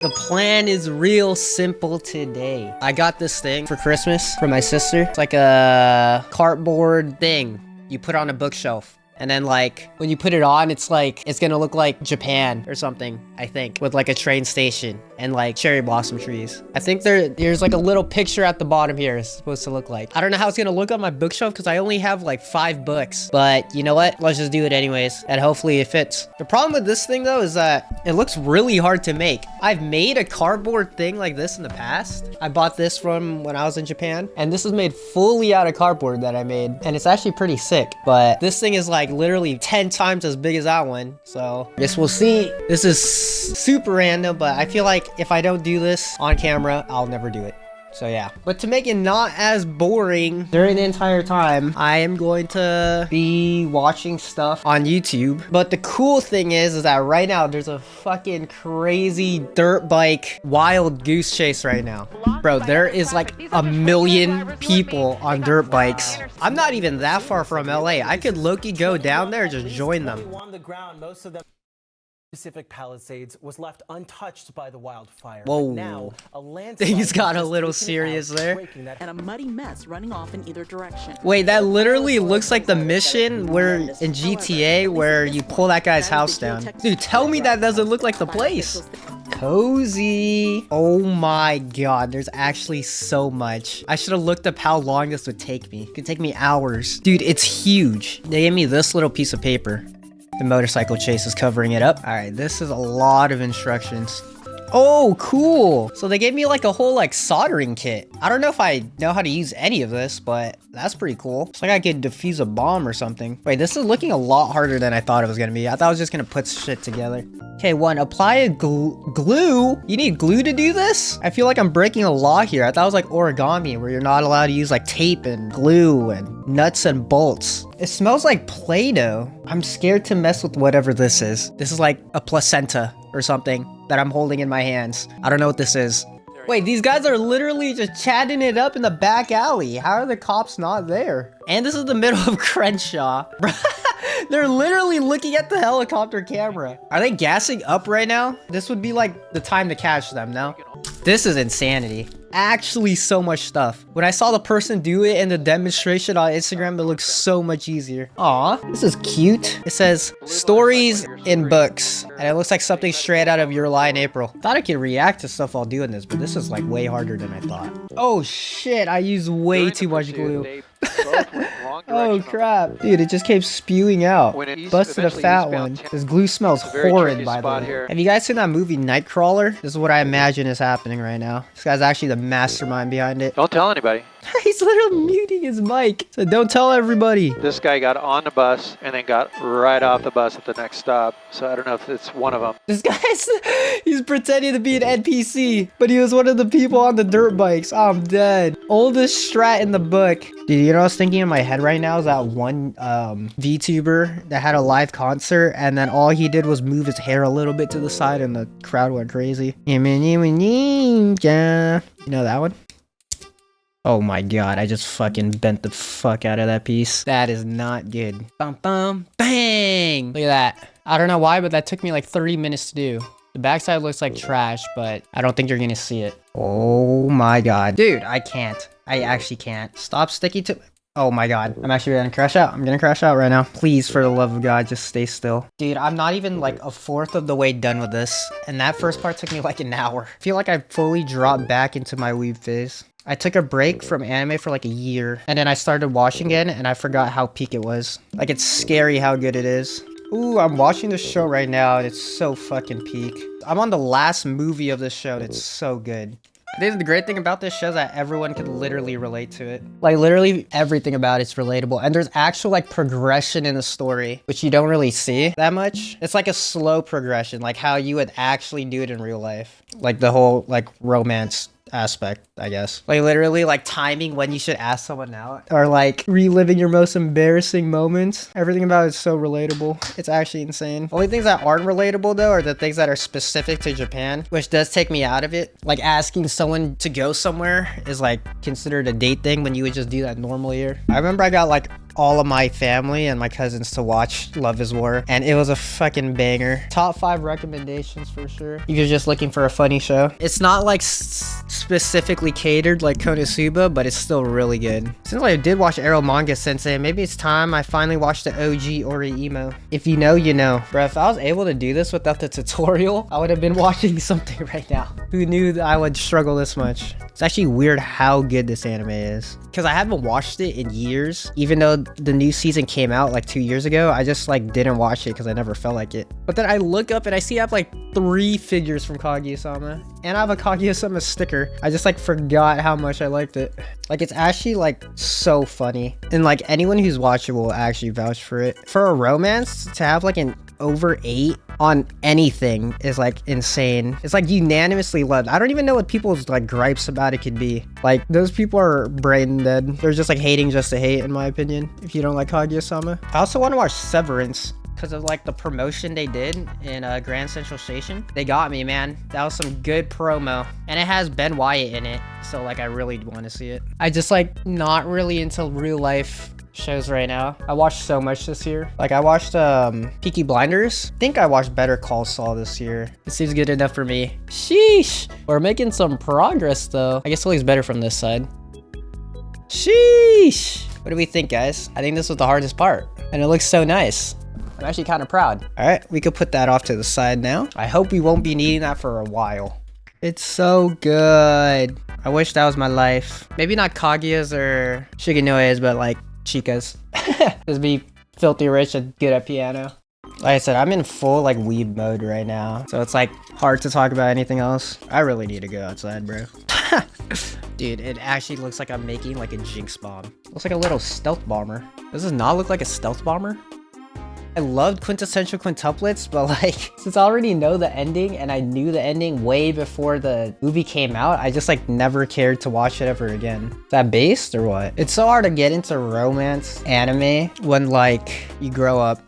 The plan is real simple today. I got this thing for Christmas from my sister. It's like a cardboard thing you put on a bookshelf. And then like, when you put it on, it's like, it's gonna look like Japan or something, I think. With like a train station and like cherry blossom trees. I think there's like a little picture at the bottom here it's supposed to look like. I don't know how it's gonna look on my bookshelf because I only have like 5 books. But you know what? Let's just do it anyways. And hopefully it fits. The problem with this thing though is that it looks really hard to make. I've made a cardboard thing like this in the past. I bought this from when I was in Japan. And this is made fully out of cardboard that I made. And it's actually pretty sick. But this thing is like literally 10 times as big as that one. So I guess we'll see. This is super random, but I feel like if I don't do this on camera, I'll never do it. So yeah, but to make it not as boring during the entire time, I am going to be watching stuff on YouTube. But the cool thing is that right now there's a fucking crazy dirt bike wild goose chase right now. Bro, there is like 1 million people on dirt bikes. I'm not even that far from LA. I could low-key go down there and just join them. On the ground, most of them Pacific Palisades was left untouched by the wildfire. Whoa. Now, a landslide Things got a little serious there. And a muddy mess running off in either direction. Wait, that literally looks like the mission where in GTA where you pull that guy's house down. Dude, tell me that doesn't look like the place. Cozy. Oh my god, there's actually so much. I should have looked up how long this would take me. It could take me hours. Dude, it's huge. They gave me this little piece of paper. The motorcycle chase is covering it up. All right, this is a lot of instructions. Oh, cool. So they gave me like a whole like soldering kit. I don't know if I know how to use any of this, but that's pretty cool. It's like I could defuse a bomb or something. Wait, this is looking a lot harder than I thought it was gonna be. I thought I was just gonna put shit together. Okay, 1, apply a glue. You need glue to do this? I feel like I'm breaking a law here. I thought it was like origami where you're not allowed to use like tape and glue and nuts and bolts. It smells like Play-Doh. I'm scared to mess with whatever this is. This is like a placenta or something that I'm holding in my hands. I don't know what this is. Wait, these guys are literally just chatting it up in the back alley. How are the cops not there? And this is the middle of Crenshaw. They're literally looking at the helicopter camera. Are they gassing up right now? This would be like the time to catch them, no? This is insanity. Actually so much stuff. When I saw the person do it in the demonstration on Instagram, it looks so much easier. Aw, this is cute. It says stories in books. And it looks like something straight out of Your Lie in April. Thought I could react to stuff while doing this, but this is like way harder than I thought. Oh shit, I used way too much glue. Oh crap. Dude, it just kept spewing out. Busted a fat one. This glue smells horrid, by the way. Have you guys seen that movie Nightcrawler? This is what I imagine is happening right now. This guy's actually the mastermind behind it. Don't tell anybody. He's literally muting his mic. So don't tell everybody. This guy got on the bus and then got right off the bus at the next stop. So I don't know if it's one of them. This guy's, he's pretending to be an NPC, but he was one of the people on the dirt bikes. I'm dead. Oldest strat in the book. Dude, you know what I was thinking in my head right now is that one VTuber that had a live concert and then all he did was move his hair a little bit to the side and the crowd went crazy. You know that one? Oh my god, I just fucking bent the fuck out of that piece. That is not good. Bum bum bang! Look at that. I don't know why, but that took me like 30 minutes to do. The backside looks like trash, but I don't think you're gonna see it. Oh my god. Dude, I can't. I actually can't. Stop sticking to... Oh my god. I'm actually gonna crash out. I'm gonna crash out right now. Please, for the love of God, just stay still. Dude, I'm not even like 1/4 of the way done with this. And that first part took me like an hour. I feel like I fully dropped back into my weeb phase. I took a break from anime for like a year. And then I started watching again and I forgot how peak it was. Like, it's scary how good it is. Ooh, I'm watching this show right now and it's so fucking peak. I'm on the last movie of this show and it's so good. I think the great thing about this show is that everyone can literally relate to it. Like, literally everything about it's relatable. And there's actual, like, progression in the story, which you don't really see that much. It's like a slow progression, like how you would actually do it in real life. Like, the whole, like, romance aspect, I guess. Like, literally, like, timing when you should ask someone out. Or, like, reliving your most embarrassing moments. Everything about it is so relatable. It's actually insane. Only things that aren't relatable, though, are the things that are specific to Japan, which does take me out of it. Like, asking someone to go somewhere is, like, considered a date thing when you would just do that normally here. I remember I got, like, all of my family and my cousins to watch Love is War, and it was a fucking banger. Top 5 recommendations for sure. If you're just looking for a funny show. It's not like specifically catered like Konosuba, but it's still really good. Since I did watch Arrow Manga Sensei, maybe it's time I finally watched the OG Ori Emo. If you know, you know. Bro, if I was able to do this without the tutorial, I would have been watching something right now. Who knew that I would struggle this much? It's actually weird how good this anime is. Because I haven't watched it in years. Even though the new season came out like 2 years ago, I just like didn't watch it because I never felt like it. But then I look up and I see I have like 3 figures from Kaguya-sama. And I have a Kaguya-sama sticker. I just like forgot how much I liked it. Like it's actually like so funny. And like anyone who's watched it will actually vouch for it. For a romance, to have like an over 8 on anything is like insane. It's like unanimously loved. I don't even know what people's like gripes about it could be. Like those people are brain dead. They're just like hating just to hate, in my opinion, if you don't like Kaguya-sama. I also want to watch Severance because of like the promotion they did in Grand Central Station. They got me, man. That was some good promo, and it has Ben Wyatt in it, so like I really want to see it. I just like not really into real life shows right now. I watched so much this year. Like I watched Peaky Blinders. I think I watched Better Call Saul this year. It seems good enough for me. Sheesh. We're making some progress though. I guess it looks better from this side. Sheesh. What do we think, guys? I think this was the hardest part, and it looks so nice. I'm actually kind of proud. All right, we could put that off to the side now. I hope we won't be needing that for a while. It's so good. I wish that was my life. Maybe not Kaguya's or Shigenoya's, but like Chica's. Just be filthy rich and good at piano. Like I said, I'm in full like weeb mode right now, so it's like hard to talk about anything else. I really need to go outside, bro. Dude, it actually looks like I'm making like a Jinx bomb. Looks like a little stealth bomber. Does this not look like a stealth bomber? I loved quintessential quintuplets, but like, since I already know the ending and I knew the ending way before the movie came out, I just like never cared to watch it ever again. Is that based or what? It's so hard to get into romance anime when like you grow up.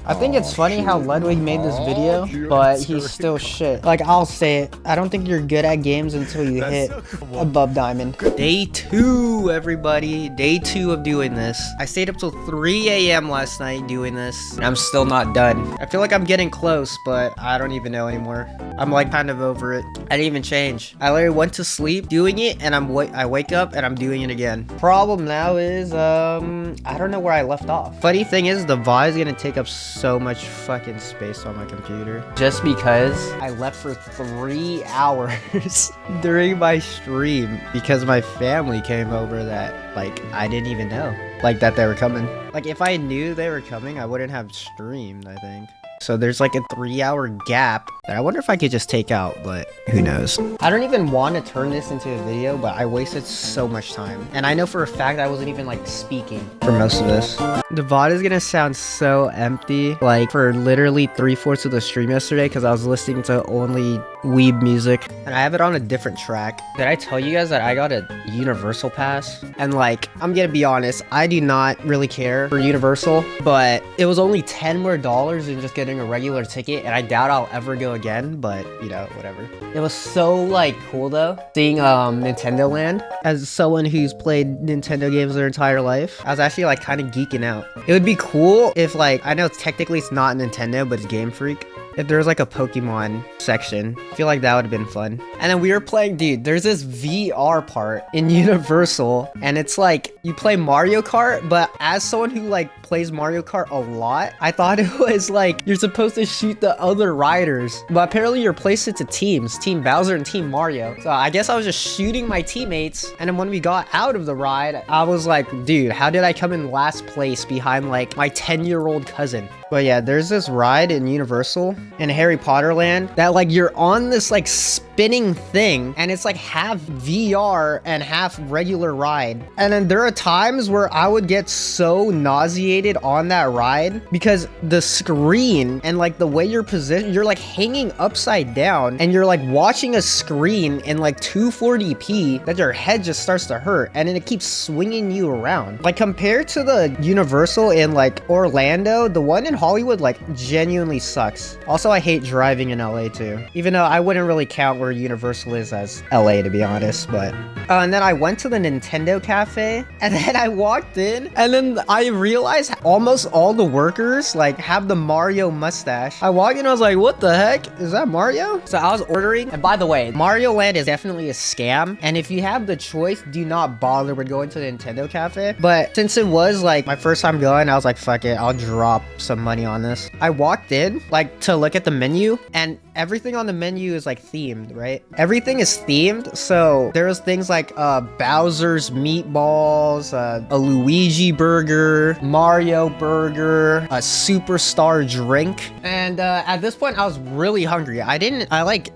I think it's funny how Ludwig made this video, but he's still shit. Like, I'll say it. I don't think you're good at games until you hit above diamond. Day 2, everybody. Day 2 of doing this. I stayed up till 3 a.m. last night doing this, and I'm still not done. I feel like I'm getting close, but I don't even know anymore. I'm like kind of over it. I didn't even change. I literally went to sleep doing it, and I wake up and I'm doing it again. Problem now is, I don't know where I left off. Funny thing is, the VOD is gonna take up so much fucking space on my computer just because I left for 3 hours during my stream because my family came over that like I didn't even know like that they were coming. Like if I knew they were coming, I wouldn't have streamed, I think. So there's like a 3-hour gap that I wonder if I could just take out, but who knows. I don't even want to turn this into a video, but I wasted so much time. And I know for a fact I wasn't even like speaking for most of this. The VOD is gonna sound so empty, like for literally 3/4 of the stream yesterday because I was listening to only weeb music. And I have it on a different track. Did I tell you guys that I got a Universal pass? And like, I'm gonna be honest, I do not really care for Universal, but it was only $10 more than just getting a regular ticket, and I doubt I'll ever go again, but you know, whatever. It was so like cool though, seeing Nintendo Land. As someone who's played Nintendo games their entire life, I was actually like kind of geeking out. It would be cool if like, I know technically it's not Nintendo, but it's Game Freak. If there was like a Pokemon section, I feel like that would have been fun. And then we were playing, dude, there's this VR part in Universal, and it's like you play Mario Kart, but as someone who like plays Mario Kart a lot, I thought it was like you're supposed to shoot the other riders, but apparently you're placed into teams, Team Bowser and Team Mario. So I guess I was just shooting my teammates, and then when we got out of the ride, I was like, dude, how did I come in last place behind like my 10-year-old cousin? But yeah, there's this ride in Universal in Harry Potter Land that like you're on this like spinning thing, and it's like half VR and half regular ride. And then there are times where I would get so nauseated on that ride because the screen and like the way you're positioned, you're like hanging upside down and you're like watching a screen in like 240p that your head just starts to hurt, and then it keeps swinging you around. Like compared to the Universal in like Orlando, the one in Hollywood like genuinely sucks. Also, I hate driving in LA too, even though I wouldn't really count where Universal is as LA, to be honest, but... and then I went to the Nintendo cafe, and then I walked in, and then I realized almost all the workers, like, have the Mario mustache. I walked in, I was like, what the heck? Is that Mario? So I was ordering, and by the way, Mario Land is definitely a scam, and if you have the choice, do not bother with going to the Nintendo cafe. But since it was, like, my first time going, I was like, fuck it, I'll drop some money on this. I walked in, like, to look at the menu, and everything on the menu is, like, themed, right? Everything is themed, so there was things like Bowser's meatballs, a Luigi burger, Mario burger, a superstar drink, and at this point I was really hungry. I ate like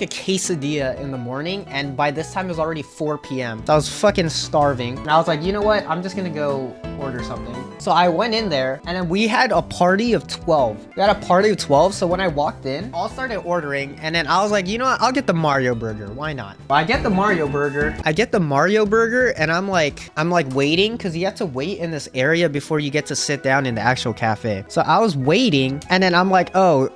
a quesadilla in the morning, and by this time it was already 4 p.m. So I was fucking starving, and I was like, you know what, I'm just gonna go order something. So I went in there, and then we had a party of 12. We had a party of 12, so when I walked in, all started ordering, and then I was like, you know what, I'll get the Mario burger, why not? Well, I get the Mario burger, and I'm like waiting, because you have to wait in this area before you get to sit down in the actual cafe. So I was waiting, and then I'm like, oh,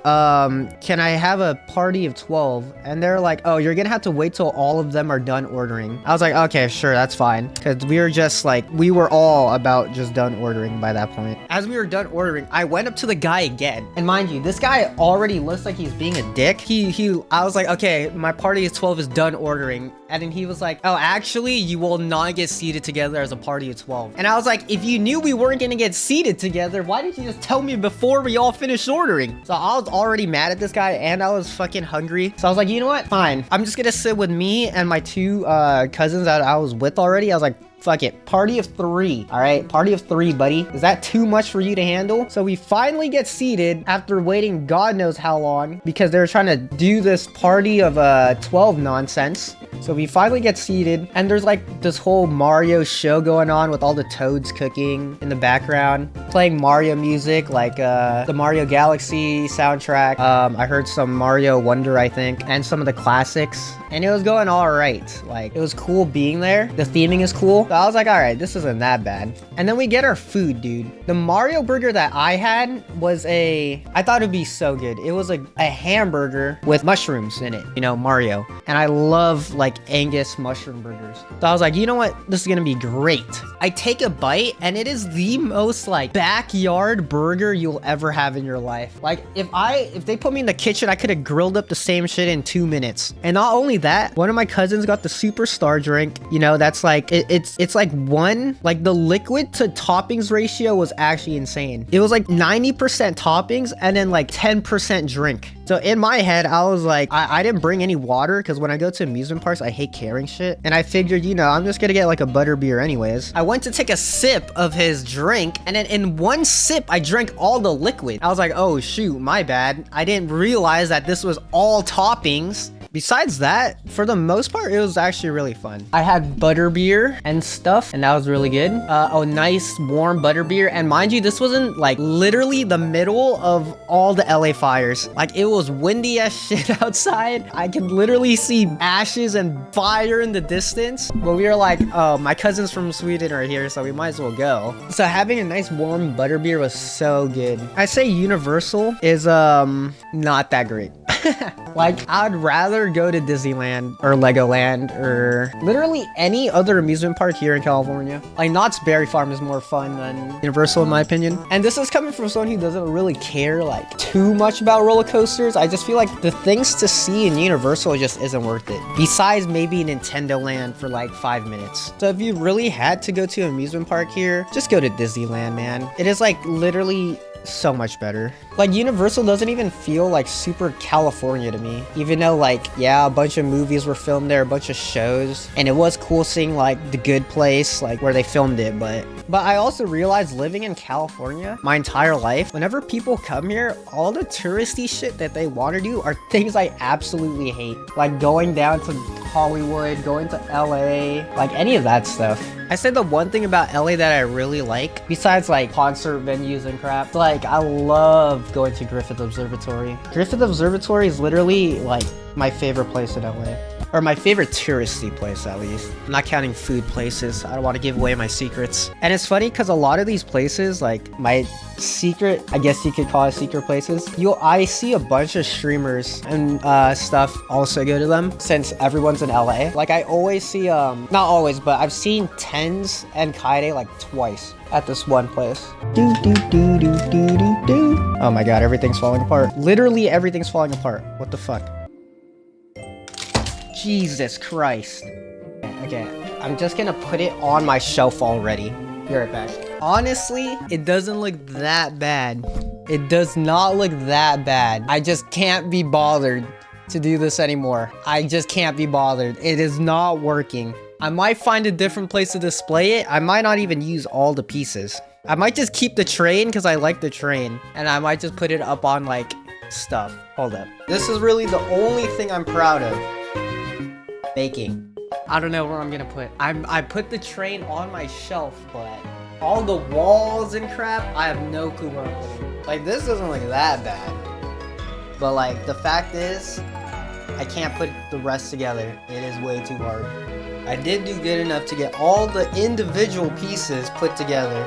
can I have a party of 12? And they're like, oh, you're gonna have to wait till all of them are done ordering. I was like, okay, sure, that's fine, because we were all about just done ordering by that point. As we were done ordering, I went up to the guy again, and mind you, this guy already looks like he's being a dick. I was like, okay, my party of 12 is done ordering, and then he was like, oh, actually, you will not get seated together as a party of 12. And I was like, if you knew we weren't gonna get seated together, why didn't you just tell me before we all finished ordering? So I was already mad at this guy, and I was fucking hungry. So I was like, you know what, fine, I'm just gonna sit with me and my two cousins that I was with already. I was like, fuck it, party of 3. All right, party of 3, buddy. Is that too much for you to handle? So we finally get seated after waiting God knows how long, because they were trying to do this party of 12 nonsense. So we finally get seated, and there's like this whole Mario show going on with all the toads cooking in the background, playing Mario music, like the Mario Galaxy soundtrack. I heard some Mario Wonder, I think, and some of the classics, and it was going all right. Like, it was cool being there. The theming is cool. So I was like, all right, this isn't that bad. And then we get our food, dude. The Mario burger that I had was I thought it'd be so good. It was a hamburger with mushrooms in it, you know, Mario. And I love like Angus mushroom burgers. So I was like, you know what? This is gonna be great. I take a bite, and it is the most like backyard burger you'll ever have in your life. Like, if they put me in the kitchen, I could have grilled up the same shit in 2 minutes. And not only that, one of my cousins got the superstar drink. You know, that's like, it's like the liquid to toppings ratio was actually insane. It was like 90% toppings and then like 10% drink. So in my head, I was like, I didn't bring any water, because when I go to amusement parks, I hate carrying shit. And I figured, you know, I'm just gonna get like a butter beer anyways. I went to take a sip of his drink, and then in one sip, I drank all the liquid. I was like, oh shoot, my bad. I didn't realize that this was all toppings. Besides that, for the most part, it was actually really fun. I had butterbeer and stuff, and that was really good. A nice warm butterbeer. And mind you, this wasn't like literally the middle of all the LA fires. Like, it was windy as shit outside. I could literally see ashes and fire in the distance. But we were like, oh, my cousins from Sweden are here, so we might as well go. So having a nice warm butterbeer was so good. I say Universal is not that great. Like, I'd rather go to Disneyland or Legoland or literally any other amusement park here in California. Like, Knott's Berry Farm is more fun than Universal in my opinion. And this is coming from someone who doesn't really care like too much about roller coasters. I just feel like the things to see in Universal just isn't worth it. Besides maybe Nintendo Land for like 5 minutes. So if you really had to go to an amusement park here, just go to Disneyland, man. It is like literally so much better. Like, Universal doesn't even feel like super California to me, even though like, yeah, a bunch of movies were filmed there, a bunch of shows, and it was cool seeing like The Good Place, like where they filmed it. But I also realized living in California my entire life, whenever people come here, all the touristy shit that they want to do are things I absolutely hate, like going down to Hollywood, going to LA, like any of that stuff. I say the one thing about LA that I really like, besides like concert venues and crap, like I love going to Griffith Observatory. Griffith Observatory is literally like my favorite place in LA. Or my favorite touristy place, at least. I'm not counting food places. I don't want to give away my secrets. And it's funny because a lot of these places, like my secret, I guess you could call it secret places, I see a bunch of streamers and stuff also go to them since everyone's in LA. Like I always see, not always, but I've seen Tens and Kaide like twice at this one place. Oh my god, everything's falling apart. Literally everything's falling apart. What the fuck? Jesus Christ. Okay, I'm just gonna put it on my shelf already. Be right back. Honestly, it doesn't look that bad. It does not look that bad. I just can't be bothered to do this anymore. I just can't be bothered. It is not working. I might find a different place to display it. I might not even use all the pieces. I might just keep the train because I like the train. And I might just put it up on like stuff. Hold up. This is really the only thing I'm proud of. Baking. I don't know where I'm gonna put. I put the train on my shelf, but all the walls and crap, I have no clue where I'm putting it. Like this doesn't look that bad. But like the fact is, I can't put the rest together. It is way too hard. I did do good enough to get all the individual pieces put together.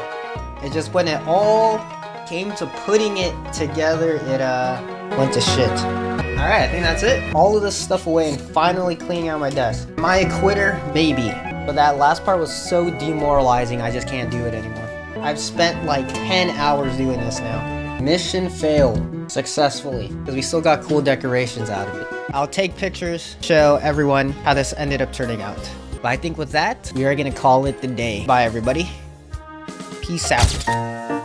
It just when it all came to putting it together, it went to shit. Alright, I think that's it. All of this stuff away and finally cleaning out my desk. Am I a quitter? Maybe. But that last part was so demoralizing, I just can't do it anymore. I've spent like 10 hours doing this now. Mission failed successfully because we still got cool decorations out of it. I'll take pictures, show everyone how this ended up turning out. But I think with that, we are gonna call it the day. Bye everybody. Peace out.